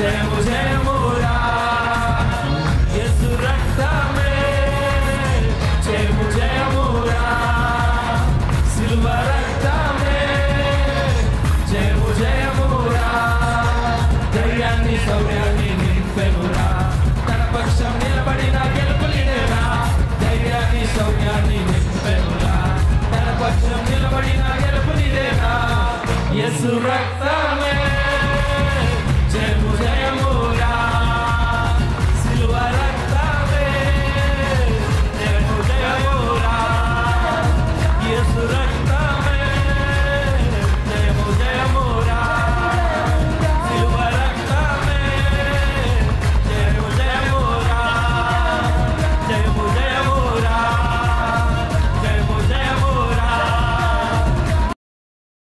జయము జయమురా యేసు రక్తమే జయము జయమురా సిలువ రక్తమే జయము జయమురా ధైర్యాన్ని శౌర్యాన్ని నింపెనురా తన పక్షం నిలబడిన గెలుపునిడేరా ధైర్యాన్ని శౌర్యాన్ని నింపెనురా తన పక్షం నిలబడిన గెలుపునిడేరా యేసు రక్తమే